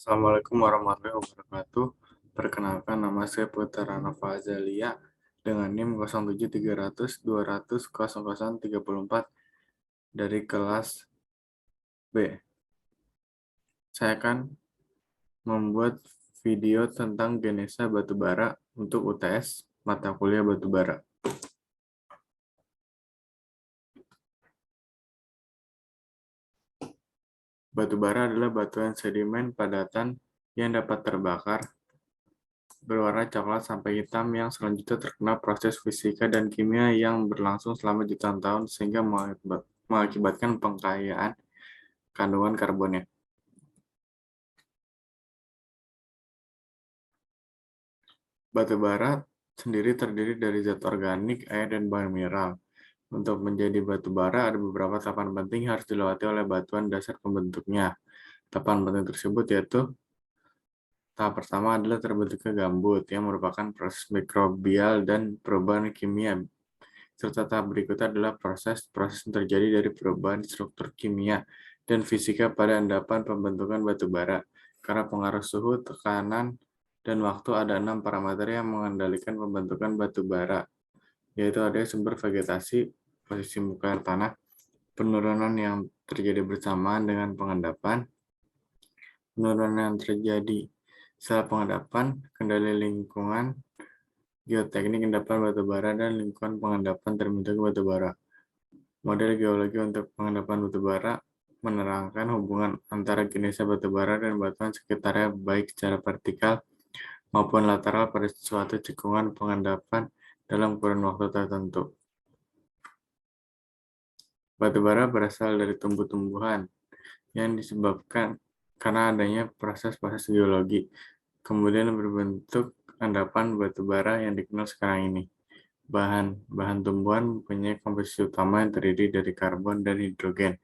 Assalamualaikum warahmatullahi wabarakatuh. Perkenalkan, nama saya Putra Nova Azalia dengan NIM 07300200034 dari kelas B. Saya akan membuat video tentang genesa batubara untuk UTS mata kuliah batubara. Batubara adalah batuan sedimen padatan yang dapat terbakar berwarna coklat sampai hitam yang selanjutnya terkena proses fisika dan kimia yang berlangsung selama jutaan tahun sehingga mengakibatkan pengkayaan kandungan karbonnya. Batu bara sendiri terdiri dari zat organik, air, dan bahan mineral. Untuk menjadi batu bara, ada beberapa tahapan penting yang harus dilewati oleh batuan dasar pembentuknya. Tahapan penting tersebut yaitu tahap pertama adalah terbentuknya gambut, yang merupakan proses mikrobial dan perubahan kimia. Serta tahap berikutnya adalah proses yang terjadi dari perubahan struktur kimia dan fisika pada endapan pembentukan batu bara. Karena pengaruh suhu, tekanan, dan waktu, ada 6 parameter yang mengendalikan pembentukan batu bara, yaitu ada sumber vegetasi, posisi muka air tanah, penurunan yang terjadi bersamaan dengan pengendapan, penurunan yang terjadi setelah pengendapan, kendali lingkungan, geoteknik endapan batu bara, dan lingkungan pengendapan terbentuknya batu bara. Model geologi untuk pengendapan batu bara menerangkan hubungan antara genesa batu bara dan batuan sekitarnya baik secara vertikal maupun lateral pada suatu cekungan pengendapan dalam kurun waktu tertentu. Batu bara berasal dari tumbuh-tumbuhan yang disebabkan karena adanya proses-proses geologi, kemudian berbentuk endapan batu bara yang dikenal sekarang ini. Bahan tumbuhan mempunyai komposisi utama yang terdiri dari karbon dan hidrogen.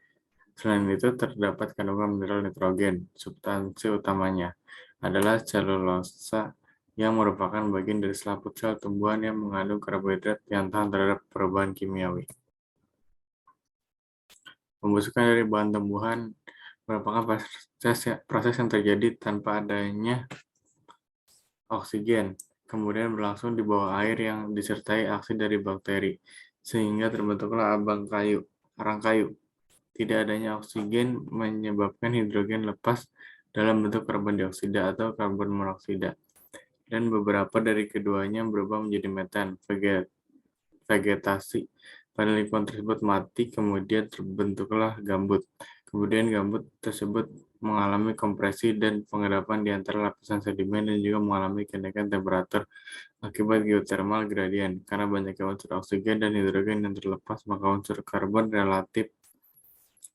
Selain itu, terdapat kandungan mineral nitrogen. Substansi utamanya adalah selulosa yang merupakan bagian dari selaput sel tumbuhan yang mengandung karbohidrat yang tahan terhadap perubahan kimiawi. Pembusukan dari bahan tumbuhan merupakan proses yang terjadi tanpa adanya oksigen, kemudian berlangsung di bawah air yang disertai aksi dari bakteri, sehingga terbentuklah arang kayu. Tidak adanya oksigen menyebabkan hidrogen lepas dalam bentuk karbon dioksida atau karbon monoksida, dan beberapa dari keduanya berubah menjadi metan. Vegetasi pada lingkungan tersebut mati, kemudian terbentuklah gambut. Kemudian gambut tersebut mengalami kompresi dan pengendapan di antara lapisan sedimen dan juga mengalami kenaikan temperatur akibat geothermal gradient. Karena banyaknya unsur oksigen dan hidrogen yang terlepas, maka unsur karbon relatif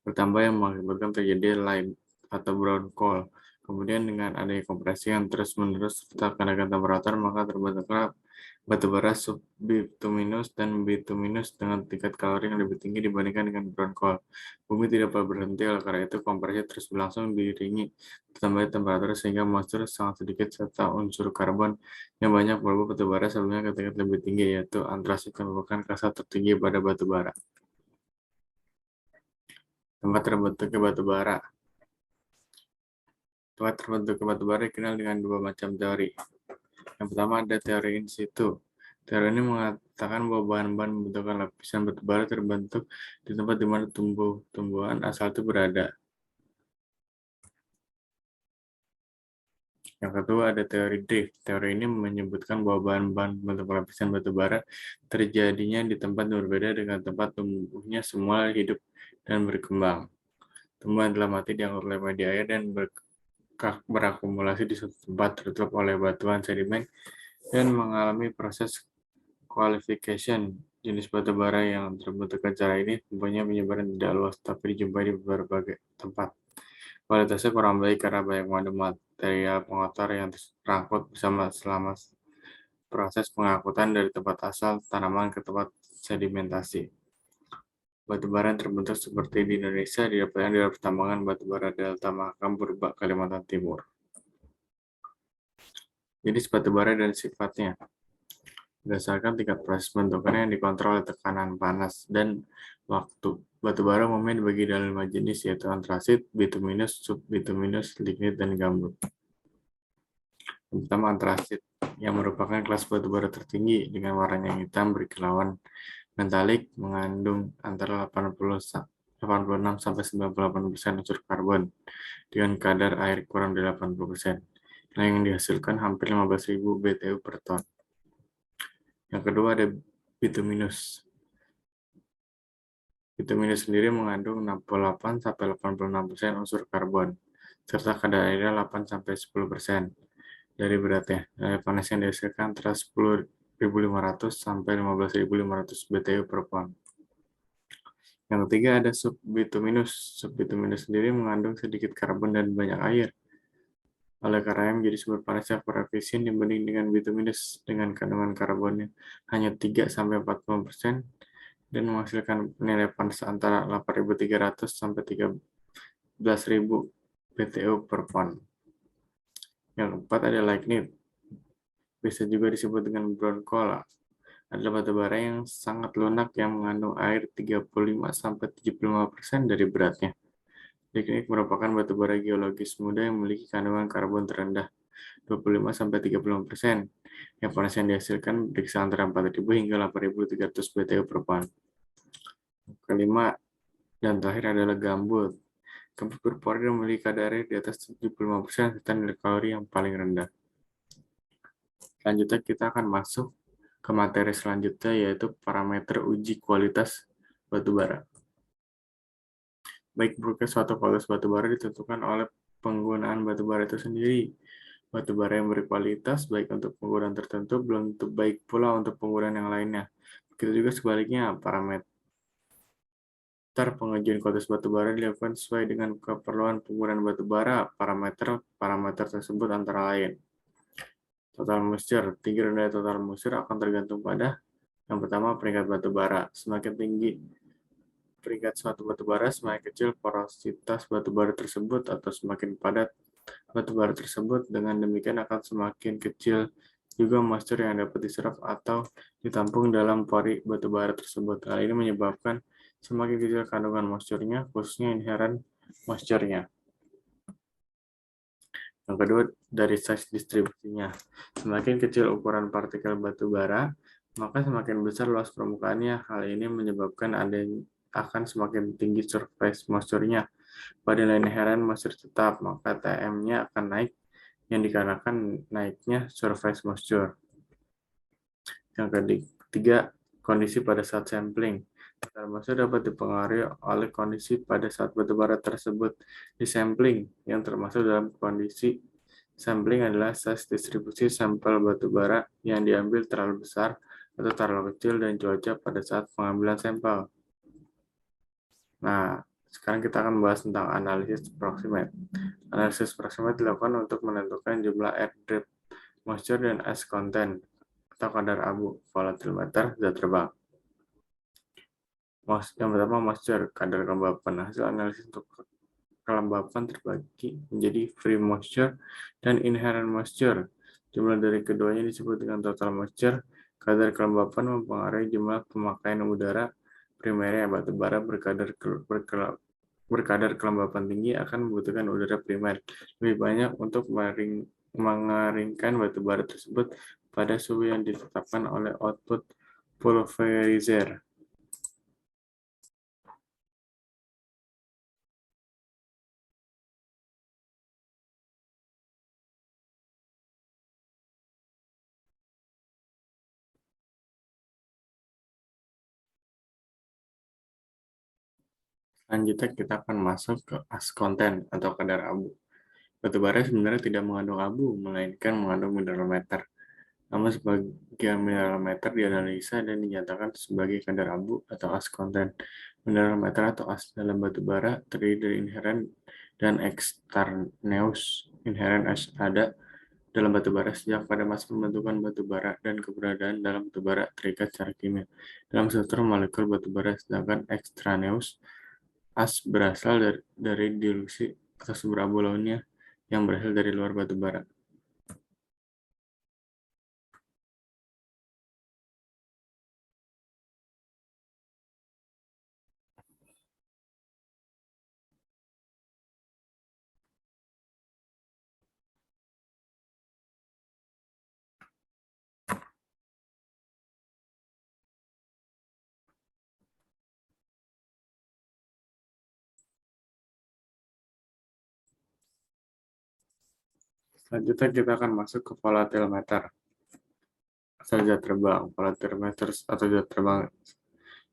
bertambah yang mengakibatkan terjadi lime atau brown coal. Kemudian dengan adanya kompresi yang terus-menerus serta kenaikan temperatur, maka terbentuklah batu bara subbituminus dan bituminus dengan tingkat kalori yang lebih tinggi dibandingkan dengan brown coal. Bumi tidak pernah berhenti, oleh karena itu kompresi terus berlangsung diiringi bertambahnya temperatur sehingga moisture sangat sedikit serta unsur karbon yang banyak berubah batu bara sebelumnya ke tingkat lebih tinggi, yaitu antrasit yang merupakan kasar tertinggi pada batu bara. Tempat terbentuknya batu bara. Tempat terbentuknya batu bara dikenal dengan dua macam teori. Yang pertama ada teori in situ. Teori ini mengatakan bahwa bahan-bahan pembentukan lapisan batu bara terbentuk di tempat di mana tumbuhan asal itu berada. Yang kedua ada teori drift. Teori ini menyebutkan bahwa bahan-bahan pembentukan lapisan batu bara terjadinya di tempat yang berbeda dengan tempat tumbuhnya semua hidup dan berkembang. Tumbuhan telah mati diangkut oleh media air dan berakumulasi di suatu tempat tertutup oleh batuan sedimen dan mengalami proses qualification. Jenis batu bara yang terbentuk cara ini mempunyai penyebaran tidak luas, tapi dijumpai di berbagai tempat. Kualitasnya kurang baik karena banyak mengandung material pengotor yang terangkut bersama selama proses pengangkutan dari tempat asal tanaman ke tempat sedimentasi. Batu bara yang terbentuk seperti di Indonesia didapatkan dari pertambangan batu bara Delta Mahakam Purba, Kalimantan Timur. Jadi batu bara dan sifatnya berdasarkan tingkat proses bentukannya yang dikontrol oleh tekanan panas dan waktu. Batu bara umumnya dibagi dalam 5 jenis, yaitu antrasit, bituminus, subbituminus, lignit, dan gambut. Yang pertama antrasit, yang merupakan kelas batu bara tertinggi dengan warnanya yang hitam berkilauan metalik, mengandung antara 86 sampai 98% unsur karbon dengan kadar air kurang dari 80%, yang dihasilkan hampir 15.000 BTU per ton. Yang kedua ada bituminus. Bituminus sendiri mengandung 68 sampai 86% unsur karbon, serta kadar airnya 8 sampai 10% dari beratnya. Nilai panas yang dihasilkan antara 10.500 sampai 15.500 BTU per pon. Yang ketiga ada subbituminus. Subbituminus sendiri mengandung sedikit karbon dan banyak air. Oleh karenanya menjadi sumber panas yang kurang efisien dibanding dengan bituminus dengan kandungan karbonnya hanya 3-40% dan menghasilkan nilai panas antara 8.300 sampai 13.000 BTU per pon. Yang keempat ada lignit. Bisa juga disebut dengan brown coal. Adalah batu bara yang sangat lunak yang mengandung air 35-75% dari beratnya. Lignit merupakan batu bara geologis muda yang memiliki kandungan karbon terendah 25-35%, yang panas yang dihasilkan berkisar antara 4.000 hingga 8.300 BTU per pon. Kelima dan terakhir adalah gambut. Gambut berpori dan memiliki kadar air di atas 75% serta nilai kalori yang paling rendah. Selanjutnya kita akan masuk ke materi selanjutnya, yaitu parameter uji kualitas batu bara. Baik buruknya suatu kualitas batu bara ditentukan oleh penggunaan batu bara itu sendiri. Batu bara yang berkualitas baik untuk penggunaan tertentu belum tentu baik pula untuk penggunaan yang lainnya. Begitu juga sebaliknya, parameter pengujian kualitas batu bara dilakukan sesuai dengan keperluan penggunaan batu bara. Parameter tersebut antara lain total moisture. Tinggi rendah total moisture akan tergantung pada yang pertama peringkat batu bara. Semakin tinggi peringkat suatu batu bara, semakin kecil porositas batu bara tersebut atau semakin padat batu bara tersebut. Dengan demikian akan semakin kecil juga moisture yang dapat diserap atau ditampung dalam pori batu bara tersebut. Hal ini menyebabkan semakin kecil kandungan moisture-nya, khususnya inherent moisture-nya. Yang kedua, dari size distribusinya. Semakin kecil ukuran partikel batu bara, maka semakin besar luas permukaannya. Hal ini menyebabkan akan semakin tinggi surface moisture-nya. Pada nilai inherent moisture tetap, maka Tm-nya akan naik yang dikarenakan naiknya surface moisture. Yang ketiga, kondisi pada saat sampling. Total moisture dapat dipengaruhi oleh kondisi pada saat batu bara tersebut disampling, yang termasuk dalam kondisi sampling adalah size distribusi sampel batu bara yang diambil terlalu besar atau terlalu kecil dan cuaca pada saat pengambilan sampel. Nah, sekarang kita akan membahas tentang analisis proximate. Analisis proximate dilakukan untuk menentukan jumlah air drip moisture dan ice content atau kadar abu volatimeter zat terbang. Yang pertama moisture, kadar kelembapan. Hasil analisis untuk kelembapan terbagi menjadi free moisture dan inherent moisture. Jumlah dari keduanya disebut dengan total moisture. Kadar kelembapan mempengaruhi jumlah pemakaian udara primernya. Batu bara berkadar kelembapan tinggi akan membutuhkan udara primer lebih banyak untuk mengeringkan batu bara tersebut pada suhu yang ditetapkan oleh output pulverizer. Selanjutnya kita akan masuk ke ash content atau kadar abu. Batu bara sebenarnya tidak mengandung abu, melainkan mengandung mineral matter. Namun sebagian mineral matter dianalisa dan dinyatakan sebagai kadar abu atau ash content. Mineral matter atau ash dalam batu bara terdiri dari inherent dan extraneous. Inherent ash ada dalam batu bara sejak pada masa pembentukan batu bara dan keberadaan dalam batu bara terikat secara kimia dalam struktur molekul batu bara, sedangkan extraneous ash berasal dari dilusi atau sumber abu lainnya yang berasal dari luar batu bara. Selanjutnya kita akan masuk ke volatilometer atau zat terbang. Volatilometer atau zat terbang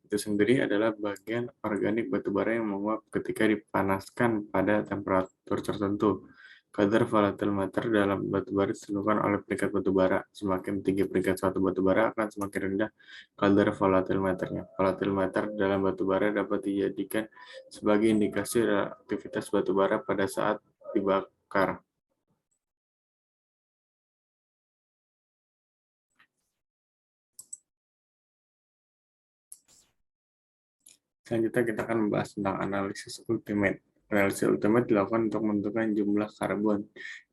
itu sendiri adalah bagian organik batubara yang menguap ketika dipanaskan pada temperatur tertentu. Kadar volatilometer dalam batubara ditentukan oleh peringkat batubara. Semakin tinggi peringkat suatu batubara akan semakin rendah kadar volatilometernya. Volatilometer dalam batubara dapat dijadikan sebagai indikasi aktivitas batubara pada saat dibakar. Selanjutnya kita akan membahas tentang analisis ultimate. Analisis ultimate dilakukan untuk menentukan jumlah karbon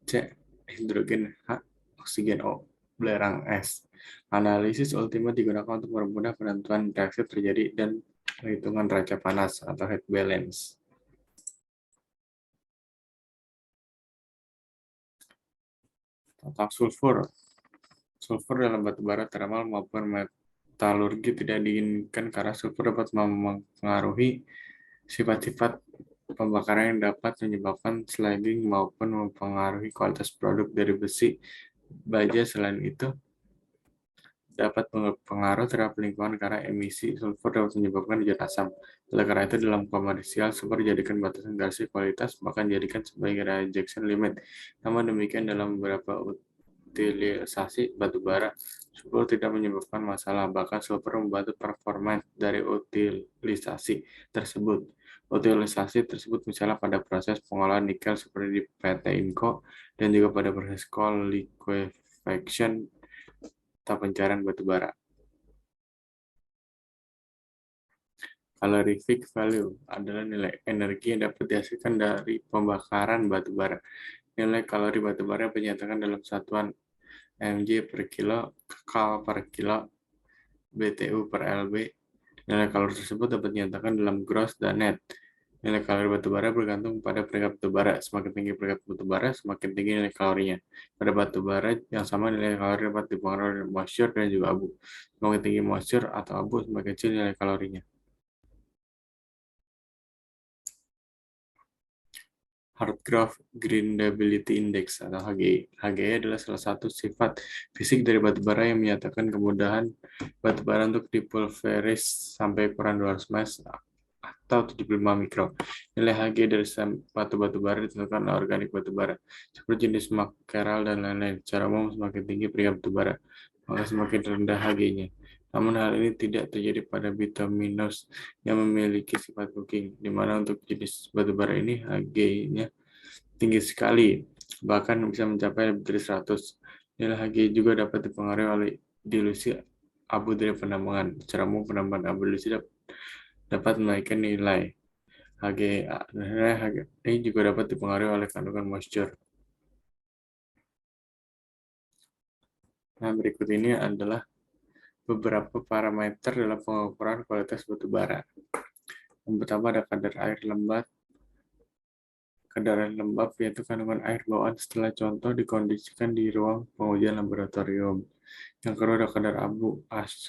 C, hidrogen H, oksigen O, belerang S. Analisis ultimate digunakan untuk mempermudah penentuan reaksi terjadi dan perhitungan raca panas atau heat balance. Tentang sulfur. Sulfur dalam batu bara thermal maupun metalurgi tidak diinginkan karena sulfur dapat mempengaruhi sifat-sifat pembakaran yang dapat menyebabkan slagging maupun mempengaruhi kualitas produk dari besi baja. Selain itu, dapat berpengaruh terhadap lingkungan karena emisi sulfur dapat menyebabkan zat asam. Oleh karena itu, dalam komersial, sulfur dijadikan batasan garis kualitas, bahkan dijadikan sebagai rejection limit. Namun demikian, dalam beberapa utilisasi batu bara, sulfur tidak menyebabkan masalah, bahkan sulfur membantu performa dari utilisasi tersebut. Utilisasi tersebut misalnya pada proses pengolahan nikel seperti di PT Inco dan juga pada proses coal liquefaction atau pencarian batu bara. Calorific value adalah nilai energi yang dapat dihasilkan dari pembakaran batu bara. Nilai kalori batu bara dinyatakan dalam satuan mg per kilo, kal per kilo, BTU per LB. Nilai kalori tersebut dapat dinyatakan dalam gross dan net. Nilai kalori batu bara bergantung pada peringkat batu bara. Semakin tinggi peringkat batu bara, semakin tinggi nilai kalorinya. Pada batu bara yang sama, nilai kalori dapat dipengaruhi oleh moisture dan juga abu. Semakin tinggi moisture atau abu, semakin kecil nilai kalorinya. Hartgrove Grindability Index atau HGI. HGI adalah salah satu sifat fisik dari batu bara yang menyatakan kemudahan batu bara untuk dipulveris sampai ukuran 200 ms atau 75 mikro. Nilai HGI dari batu bara ditentukan oleh organik batu bara, seperti jenis makeral dan lain-lain. Secara umum, semakin tinggi peringkat batu bara, maka semakin rendah HGI-nya. Namun hal ini tidak terjadi pada bituminous yang memiliki sifat cooking, di mana untuk jenis batu bara ini HGI-nya tinggi sekali, bahkan bisa mencapai lebih dari 100. Nilai HGI juga dapat dipengaruhi oleh dilusi abu dari penambangan. Secara umum, penambangan abu dilusi dapat menaikkan nilai HGI. Nilai HGI juga dapat dipengaruhi oleh kandungan moisture. Nah, berikut ini adalah beberapa parameter dalam pengukuran kualitas batu bara. Yang pertama ada kadar air lembab, yaitu kandungan air bawaan setelah contoh dikondisikan di ruang pengujian laboratorium. Yang kedua ada kadar abu.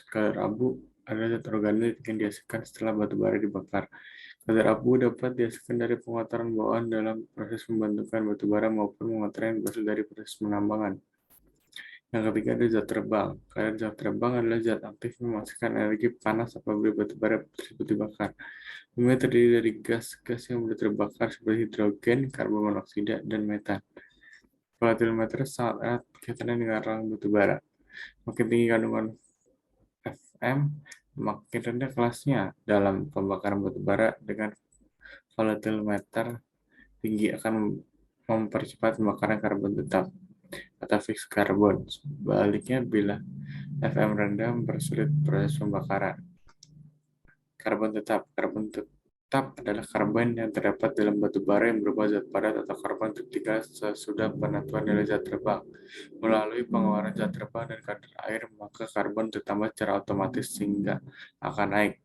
Kadar abu adalah zat organik yang dihasilkan setelah batu bara dibakar. Kadar abu dapat dihasilkan dari pengotoran bawaan dalam proses pembentukan batu bara maupun pengotoran yang berasal dari proses penambangan. Yang ketiga ada zat terbang. Kadar zat terbang adalah zat aktif yang menghasilkan energi panas apabila batu bara tersebut dibakar. Umumnya terdiri dari gas-gas yang mudah terbakar seperti hidrogen, karbon monoksida, dan metan. Volatilometer sangat erat kaitannya dengan rangka batu bara. Makin tinggi kandungan Fm, makin rendah kelasnya dalam pembakaran batu bara. Dengan volatilometer tinggi akan mempercepat pembakaran karbon tetap atau fixed carbon. Sebaliknya, bila Fm rendah mempersulit proses pembakaran. Karbon tetap adalah karbon yang terdapat dalam batu bara yang berubah zat padat atau karbon ketika sesudah penentuan nilai zat terbang. Melalui pengeluaran zat terbang dan kadar air, maka karbon tertambah secara otomatis sehingga akan naik.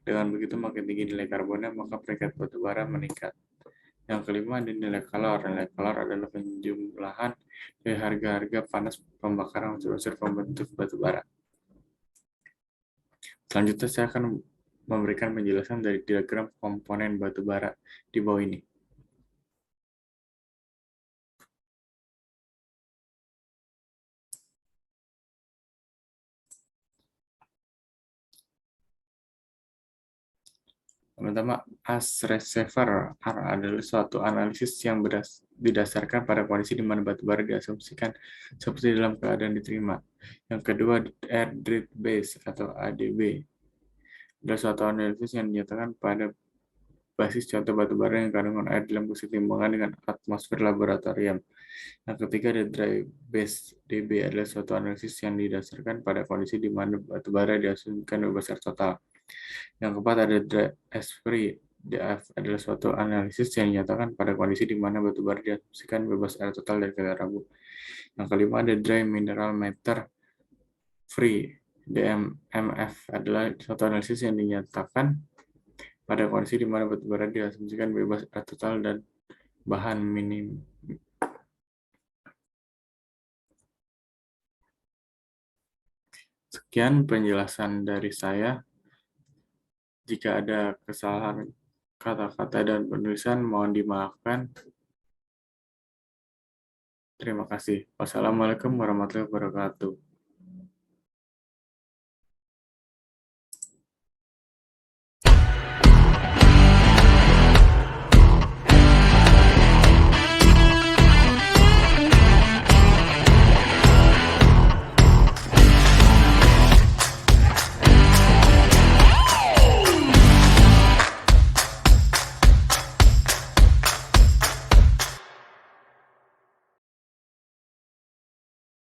Dengan begitu, makin tinggi nilai karbonnya, maka peringkat batu bara meningkat. Yang kelima ada nilai kalor. Nilai kalor adalah penjumlahan dari harga-harga panas pembakaran unsur-unsur pembentuk batu bara. Selanjutnya saya akan memberikan penjelasan dari diagram komponen batu bara di bawah ini. Pertama, as reservoir adalah suatu analisis yang didasarkan pada kondisi di mana batu bara diasumsikan seperti dalam keadaan diterima. Yang kedua, air depth base atau ADB adalah suatu analisis yang dinyatakan pada basis contoh batu bara yang kandungan air dalam kesetimbangan dengan atmosfer laboratorium. Yang ketiga, the dry base DB adalah suatu analisis yang didasarkan pada kondisi di mana batu bara diasumsikan bebas air total. Yang keempat, ada dry as free. DF adalah suatu analisis yang dinyatakan pada kondisi di mana batu bara diasumsikan bebas air total dari kadar abu. Yang kelima, ada dry mineral matter free. DMMF adalah suatu analisis yang dinyatakan pada kondisi di mana batu bara diasumsikan bebas air total dan bahan minim. Sekian penjelasan dari saya. Jika ada kesalahan kata-kata dan penulisan, mohon dimaafkan. Terima kasih. Wassalamualaikum warahmatullahi wabarakatuh.